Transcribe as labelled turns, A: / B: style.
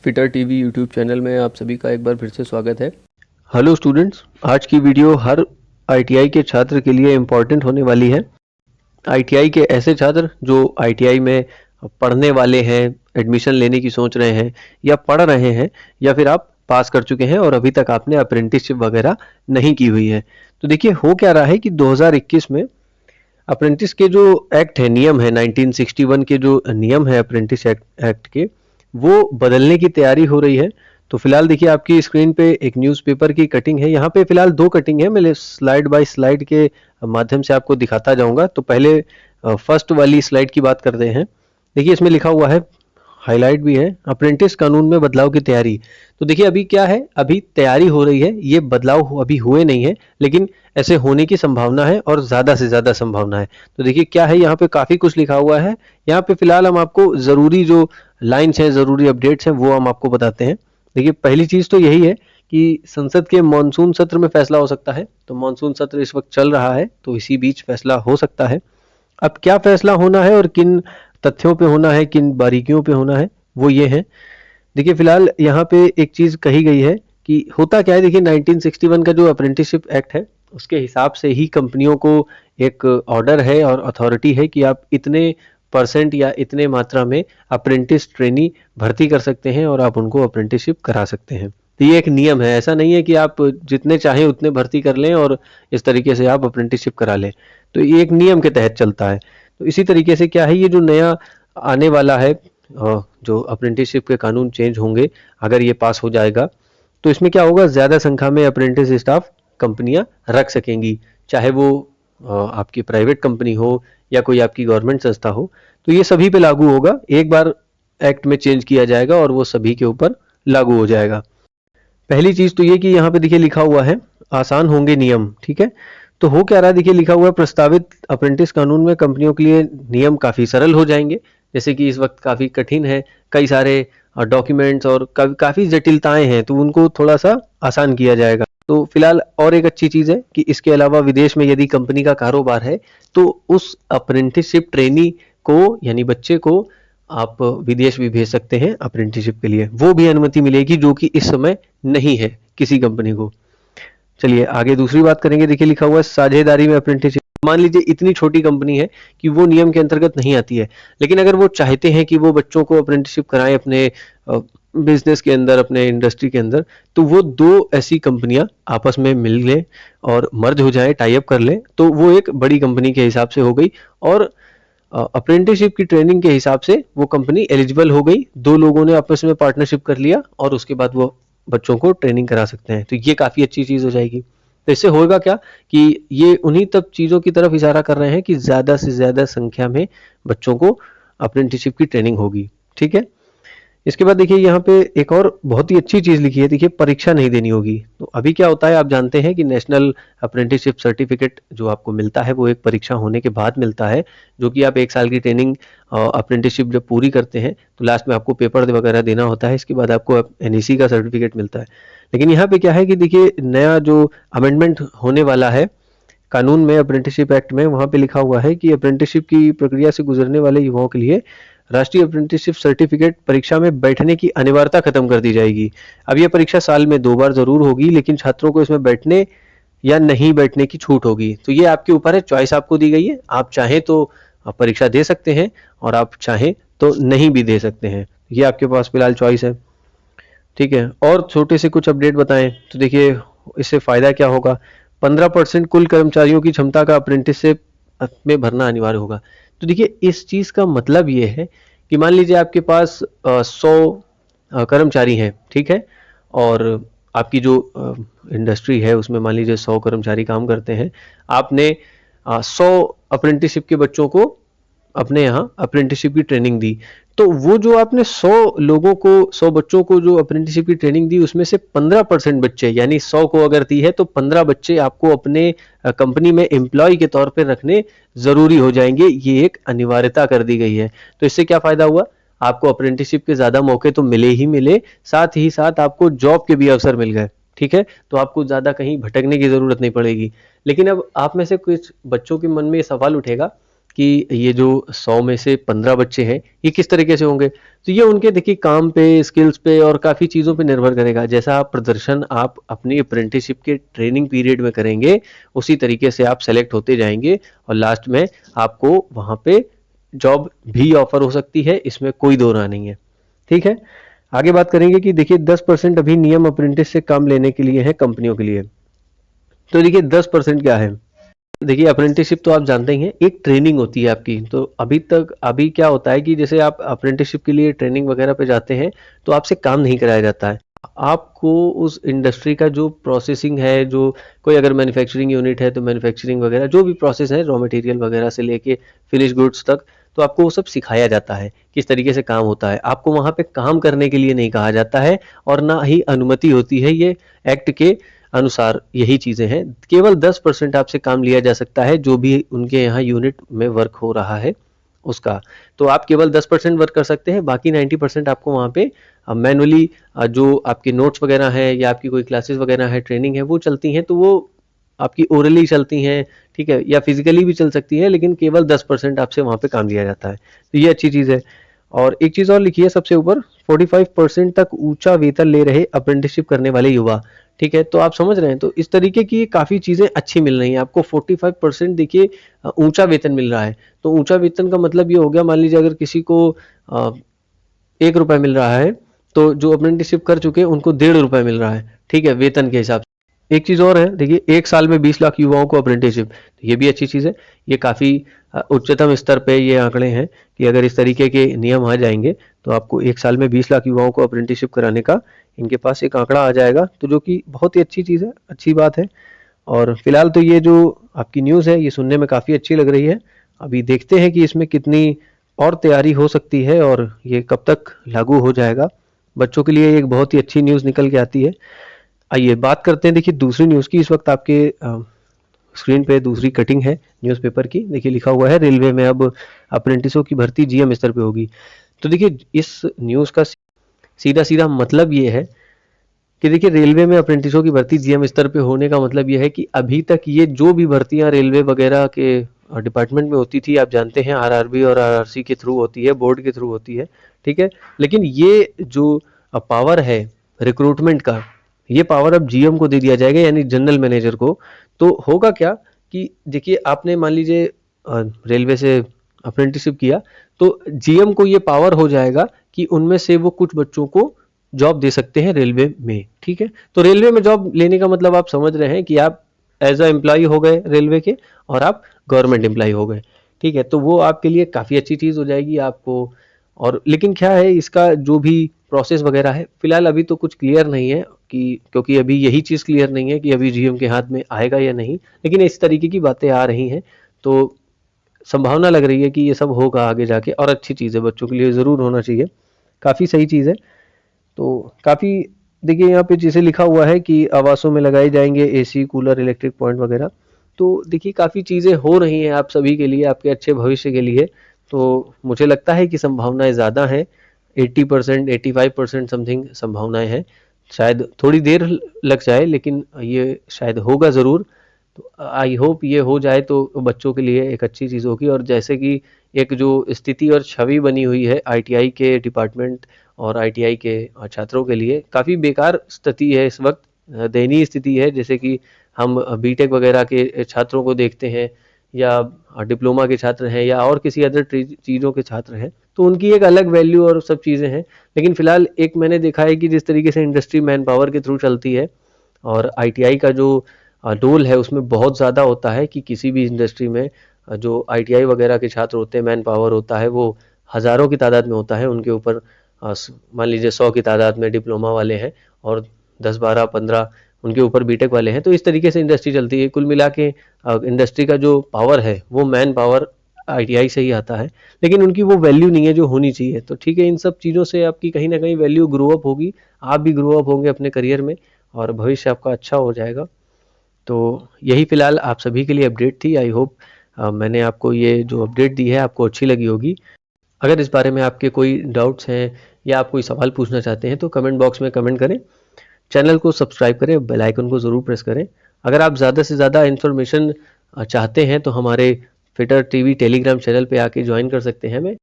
A: Fitter TV YouTube channel में आप सभी का एक बार फिर से स्वागत है। हेलो स्टूडेंट्स, आज की वीडियो हर आईटीआई के छात्र के लिए इम्पॉर्टेंट होने वाली है। आईटीआई के ऐसे छात्र जो आईटीआई में पढ़ने वाले हैं, एडमिशन लेने की सोच रहे हैं या पढ़ रहे हैं, या फिर आप पास कर चुके हैं और अभी तक आपने अप्रेंटिसशिप वगैरह नहीं की हुई है। तो देखिए हो क्या रहा है कि 2021 में अप्रेंटिस के जो एक्ट है, नियम है, 1961 के जो नियम है अप्रेंटिस एक्ट के, वो बदलने की तैयारी हो रही है। तो फिलहाल देखिए आपकी स्क्रीन पे एक न्यूज़पेपर की कटिंग है। यहाँ पे फिलहाल दो कटिंग है, मैं स्लाइड बाय स्लाइड के माध्यम से आपको दिखाता जाऊंगा। तो पहले फर्स्ट वाली स्लाइड की बात करते हैं। देखिए इसमें लिखा हुआ है, हाईलाइट भी है, अप्रेंटिस कानून में बदलाव की तैयारी। तो देखिए अभी क्या है, अभी तैयारी हो रही है, ये बदलाव अभी हुए नहीं है, लेकिन ऐसे होने की संभावना है और ज़्यादा से ज़्यादा संभावना है। तो देखिए क्या है, यहाँ पे काफ़ी कुछ लिखा हुआ है। यहाँ पे फिलहाल हम आपको ज़रूरी जो लाइन्स हैं, ज़रूरी अपडेट्स हैं, वो हम आपको बताते हैं। देखिए पहली चीज़ तो यही है कि संसद के मानसून सत्र में फैसला हो सकता है। तो मानसून सत्र इस वक्त चल रहा है, तो इसी बीच फैसला हो सकता है। अब क्या फैसला होना है और किन तथ्यों पे होना है, किन बारीकियों पे होना है, वो ये है। देखिए फिलहाल यहाँ पे एक चीज़ कही गई है कि होता क्या है। देखिए 1961 का जो अप्रेंटिसशिप एक्ट है, उसके हिसाब से ही कंपनियों को एक ऑर्डर है और अथॉरिटी है कि आप इतने परसेंट या इतने मात्रा में अप्रेंटिस ट्रेनी भर्ती कर सकते हैं और आप उनको अप्रेंटिसशिप करा सकते हैं। तो ये एक नियम है, ऐसा नहीं है कि आप जितने चाहें उतने भर्ती कर लें और इस तरीके से आप अप्रेंटिसशिप करा लें। तो ये एक नियम के तहत चलता है। तो इसी तरीके से क्या है, ये जो नया आने वाला है, जो अप्रेंटिसशिप के कानून चेंज होंगे, अगर ये पास हो जाएगा तो इसमें क्या होगा, ज़्यादा संख्या में अप्रेंटिस स्टाफ कंपनियां रख सकेंगी, चाहे वो आपकी प्राइवेट कंपनी हो या कोई आपकी गवर्नमेंट संस्था हो। तो ये सभी पे लागू होगा, एक बार एक्ट में चेंज किया जाएगा और वो सभी के ऊपर लागू हो जाएगा। पहली चीज तो ये कि यहाँ पे देखिए लिखा हुआ है, आसान होंगे नियम। ठीक है, तो हो क्या रहा है, देखिए लिखा हुआ है, प्रस्तावित अप्रेंटिस कानून में कंपनियों के लिए नियम काफी सरल हो जाएंगे। जैसे कि इस वक्त काफी कठिन है, कई सारे डॉक्यूमेंट्स और काफी जटिलताएं हैं, तो उनको थोड़ा सा आसान किया जाएगा। तो फिलहाल और एक अच्छी चीज है कि इसके अलावा विदेश में यदि कंपनी का कारोबार है, तो उस अप्रेंटिसशिप ट्रेनी को, यानी बच्चे को, आप विदेश भी भेज सकते हैं अप्रेंटिसशिप के लिए। वो भी अनुमति मिलेगी, जो कि इस समय नहीं है किसी कंपनी को। चलिए आगे दूसरी बात करेंगे। देखिए लिखा हुआ है, साझेदारी में अप्रेंटिसशिप। मान लीजिए इतनी छोटी कंपनी है कि वो नियम के अंतर्गत नहीं आती है, लेकिन अगर वो चाहते हैं कि वो बच्चों को अप्रेंटिसशिप कराएं अपने बिजनेस के अंदर, अपने इंडस्ट्री के अंदर, तो वो दो ऐसी कंपनियां आपस में मिल लें और मर्ज हो जाए, टाई अप कर लें, तो वो एक बड़ी कंपनी के हिसाब से हो गई और अप्रेंटिसशिप की ट्रेनिंग के हिसाब से वो कंपनी एलिजिबल हो गई। दो लोगों ने आपस में पार्टनरशिप कर लिया और उसके बाद वो बच्चों को ट्रेनिंग करा सकते हैं। तो ये काफ़ी अच्छी चीज़ हो जाएगी। तो इससे होगा क्या कि ये उन्हीं तब चीज़ों की तरफ इशारा कर रहे हैं कि ज़्यादा से ज़्यादा संख्या में बच्चों को अप्रेंटिसशिप की ट्रेनिंग होगी। ठीक है, इसके बाद देखिए यहाँ पे एक और बहुत ही अच्छी चीज़ लिखी है। देखिए परीक्षा नहीं देनी होगी। तो अभी क्या होता है, आप जानते हैं कि नेशनल अप्रेंटिसशिप सर्टिफिकेट जो आपको मिलता है, वो एक परीक्षा होने के बाद मिलता है, जो कि आप 1 साल की ट्रेनिंग अप्रेंटिसशिप जब पूरी करते हैं तो लास्ट में आपको पेपर वगैरह देना होता है। इसके बाद आपको एनईसी का सर्टिफिकेट मिलता है। लेकिन यहाँ पे क्या है कि देखिए नया जो अमेंडमेंट होने वाला है कानून में, अप्रेंटिसशिप एक्ट में, वहाँ पे लिखा हुआ है कि अप्रेंटिसशिप की प्रक्रिया से गुजरने वाले युवाओं के लिए राष्ट्रीय अप्रेंटिसशिप सर्टिफिकेट परीक्षा में बैठने की अनिवार्यता खत्म कर दी जाएगी। अब यह परीक्षा साल में 2 बार जरूर होगी, लेकिन छात्रों को इसमें बैठने या नहीं बैठने की छूट होगी। तो ये आपके ऊपर है, चॉइस आपको दी गई है। आप चाहें तो परीक्षा दे सकते हैं और आप चाहें तो नहीं भी दे सकते हैं। ये आपके पास फिलहाल चॉइस है। ठीक है, और छोटे से कुछ अपडेट बताएं तो देखिए इससे फायदा क्या होगा, 15% कुल कर्मचारियों की क्षमता का अप्रेंटिसशिप में भरना अनिवार्य होगा। तो देखिए इस चीज का मतलब ये है कि मान लीजिए आपके पास 100 कर्मचारी हैं, ठीक है, और आपकी जो इंडस्ट्री है उसमें मान लीजिए 100 कर्मचारी काम करते हैं। आपने 100 अप्रेंटिसशिप के बच्चों को अपने यहाँ अप्रेंटिसशिप की ट्रेनिंग दी, तो वो जो आपने 100 लोगों को, 100 बच्चों को जो अप्रेंटिसशिप की ट्रेनिंग दी, उसमें से 15% बच्चे, यानी 100 को अगर दी है तो 15 बच्चे आपको अपने कंपनी में एम्प्लॉय के तौर पे रखने जरूरी हो जाएंगे। ये एक अनिवार्यता कर दी गई है। तो इससे क्या फायदा हुआ, आपको अप्रेंटिसशिप के ज्यादा मौके तो मिले ही मिले, साथ ही साथ आपको जॉब के भी अवसर मिल गए। ठीक है, तो आपको ज्यादा कहीं भटकने की जरूरत नहीं पड़ेगी। लेकिन अब आप में से कुछ बच्चों के मन में ये सवाल उठेगा कि ये जो 100 में से 15 बच्चे हैं ये किस तरीके से होंगे, तो ये उनके देखिए काम पे, स्किल्स पे और काफ़ी चीज़ों पे निर्भर करेगा। जैसा आप प्रदर्शन आप अपनी अप्रेंटिसशिप के ट्रेनिंग पीरियड में करेंगे, उसी तरीके से आप सेलेक्ट होते जाएंगे और लास्ट में आपको वहाँ पे जॉब भी ऑफर हो सकती है, इसमें कोई दो राय नहीं है। ठीक है, आगे बात करेंगे कि देखिए 10% अभी नियम अप्रेंटिस से काम लेने के लिए है कंपनियों के लिए। तो देखिए 10% क्या है, देखिए अप्रेंटिसशिप तो आप जानते ही हैं, एक ट्रेनिंग होती है आपकी। तो अभी क्या होता है कि जैसे आप अप्रेंटिसशिप के लिए ट्रेनिंग वगैरह पे जाते हैं तो आपसे काम नहीं कराया जाता है। आपको उस इंडस्ट्री का जो प्रोसेसिंग है, जो कोई अगर मैन्युफैक्चरिंग यूनिट है तो मैन्युफैक्चरिंग वगैरह जो भी प्रोसेस है, रॉ मटेरियल वगैरह से लेके फिनिश गुड्स तक, तो आपको वो सब सिखाया जाता है किस तरीके से काम होता है। आपको वहाँ पे काम करने के लिए नहीं कहा जाता है और ना ही अनुमति होती है, ये एक्ट के अनुसार यही चीज़ें हैं। केवल 10% आपसे काम लिया जा सकता है, जो भी उनके यहाँ यूनिट में वर्क हो रहा है उसका। तो आप केवल 10% वर्क कर सकते हैं, बाकी 90% आपको वहाँ पे मैनुअली जो आपके नोट्स वगैरह हैं या आपकी कोई क्लासेस वगैरह है, ट्रेनिंग है, वो चलती हैं, तो वो आपकी ओरली चलती हैं, ठीक है, या फिजिकली भी चल सकती है, लेकिन केवल 10% आपसे वहाँ पे काम लिया जाता है। तो ये अच्छी चीज़ है। और एक चीज़ और लिखी है सबसे ऊपर, 45% तक ऊंचा वेतन ले रहे अप्रेंटिसशिप करने वाले युवा। ठीक है, तो आप समझ रहे हैं, तो इस तरीके की काफ़ी चीज़ें अच्छी मिल रही हैं आपको। 45% देखिए ऊंचा वेतन मिल रहा है। तो ऊंचा वेतन का मतलब ये हो गया, मान लीजिए अगर किसी को 1 रुपये मिल रहा है, तो जो अप्रेंटिसशिप कर चुके हैं उनको 1.5 रुपये मिल रहा है, ठीक है, वेतन के हिसाब से। एक चीज़ और है, देखिए 1 साल में 20 लाख युवाओं को अप्रेंटिसशिप, ये भी अच्छी चीज़ है। ये काफ़ी उच्चतम स्तर पे ये आंकड़े हैं कि अगर इस तरीके के नियम आ जाएंगे तो आपको 1 साल में 20 लाख युवाओं को अप्रेंटिसशिप कराने का इनके पास एक आंकड़ा आ जाएगा, तो जो कि बहुत ही अच्छी चीज़ है, अच्छी बात है। और फिलहाल तो ये जो आपकी न्यूज़ है ये सुनने में काफ़ी अच्छी लग रही है। अभी देखते हैं कि इसमें कितनी और तैयारी हो सकती है और ये कब तक लागू हो जाएगा। बच्चों के लिए एक बहुत ही अच्छी न्यूज़ निकल के आती है। आइए बात करते हैं देखिए दूसरी न्यूज़ की। इस वक्त आपके स्क्रीन पे दूसरी कटिंग है न्यूज़पेपर की। देखिए लिखा हुआ है, रेलवे में अब अप्रेंटिसों की भर्ती जीएम स्तर पे होगी। तो देखिए इस न्यूज़ का सीधा सीधा मतलब ये है कि देखिए रेलवे में अप्रेंटिसों की भर्ती जीएम स्तर पे होने का मतलब ये है कि अभी तक ये जो भी भर्तियां रेलवे वगैरह के डिपार्टमेंट में होती थी, आप जानते हैं आरआरबी और आरआरसी के थ्रू होती है, बोर्ड के थ्रू होती है, ठीक है। लेकिन ये जो पावर है रिक्रूटमेंट का, ये पावर अब जीएम को दे दिया जाएगा, यानी जनरल मैनेजर को। तो होगा क्या कि देखिए आपने मान लीजिए रेलवे से अप्रेंटिसशिप किया, तो जीएम को ये पावर हो जाएगा कि उनमें से वो कुछ बच्चों को जॉब दे सकते हैं रेलवे में, ठीक है। तो रेलवे में जॉब लेने का मतलब आप समझ रहे हैं कि आप एज अ एम्प्लॉय हो गए रेलवे के और आप गवर्नमेंट एम्प्लॉय हो गए, ठीक है। तो वो आपके लिए काफ़ी अच्छी चीज़ हो जाएगी आपको। और लेकिन क्या है, इसका जो भी प्रोसेस वगैरह है फिलहाल अभी तो कुछ क्लियर नहीं है, कि क्योंकि अभी यही चीज़ क्लियर नहीं है कि अभी जीएम के हाथ में आएगा या नहीं, लेकिन इस तरीके की बातें आ रही हैं। तो संभावना लग रही है कि ये सब होगा आगे जाके, और अच्छी चीज़ है, बच्चों के लिए ज़रूर होना चाहिए, काफ़ी सही चीज़ है। तो काफ़ी देखिए यहाँ पे जैसे लिखा हुआ है कि आवासों में लगाए जाएंगे एसी, कूलर, इलेक्ट्रिक पॉइंट वगैरह। तो देखिए काफ़ी चीज़ें हो रही हैं आप सभी के लिए, आपके अच्छे भविष्य के लिए। तो मुझे लगता है कि संभावनाएं ज़्यादा हैं, 80%, 85% समथिंग संभावनाएं हैं। शायद थोड़ी देर लग जाए, लेकिन ये शायद होगा ज़रूर। तो आई होप ये हो जाए तो बच्चों के लिए एक अच्छी चीज़ होगी। और जैसे कि एक जो स्थिति और छवि बनी हुई है आईटीआई के डिपार्टमेंट और आईटीआई के छात्रों के लिए, काफ़ी बेकार स्थिति है इस वक्त, दयनीय स्थिति है। जैसे कि हम बीटेक वगैरह के छात्रों को देखते हैं, या डिप्लोमा के छात्र हैं, या और किसी अदर चीज़ों के छात्र हैं, तो उनकी एक अलग वैल्यू और सब चीज़ें हैं। लेकिन फिलहाल एक मैंने देखा है कि जिस तरीके से इंडस्ट्री मैन पावर के थ्रू चलती है, और आईटीआई का जो रोल है उसमें बहुत ज़्यादा होता है कि किसी भी इंडस्ट्री में जो आईटीआई वगैरह के छात्र होते हैं, मैन पावर होता है, वो हज़ारों की तादाद में होता है। उनके ऊपर मान लीजिए 100 की तादाद में डिप्लोमा वाले हैं और 10, 12, 15 उनके ऊपर बीटेक वाले हैं। तो इस तरीके से इंडस्ट्री चलती है। कुल मिला के इंडस्ट्री का जो पावर है वो मैन पावर आईटीआई से ही आता है, लेकिन उनकी वो वैल्यू नहीं है जो होनी चाहिए। तो ठीक है, इन सब चीज़ों से आपकी कहीं ना कहीं वैल्यू ग्रो अप होगी, आप भी ग्रो अप होंगे अपने करियर में, और भविष्य आपका अच्छा हो जाएगा। तो यही फ़िलहाल आप सभी के लिए अपडेट थी। आई होप मैंने आपको ये जो अपडेट दी है आपको अच्छी लगी होगी। अगर इस बारे में आपके कोई डाउट्स हैं या आप कोई सवाल पूछना चाहते हैं तो कमेंट बॉक्स में कमेंट करें। चैनल को सब्सक्राइब करें, बेल आइकन को ज़रूर प्रेस करें। अगर आप ज़्यादा से ज़्यादा इन्फॉर्मेशन चाहते हैं तो हमारे फिटर टीवी टेलीग्राम चैनल पे आके ज्वाइन कर सकते हैं हमें।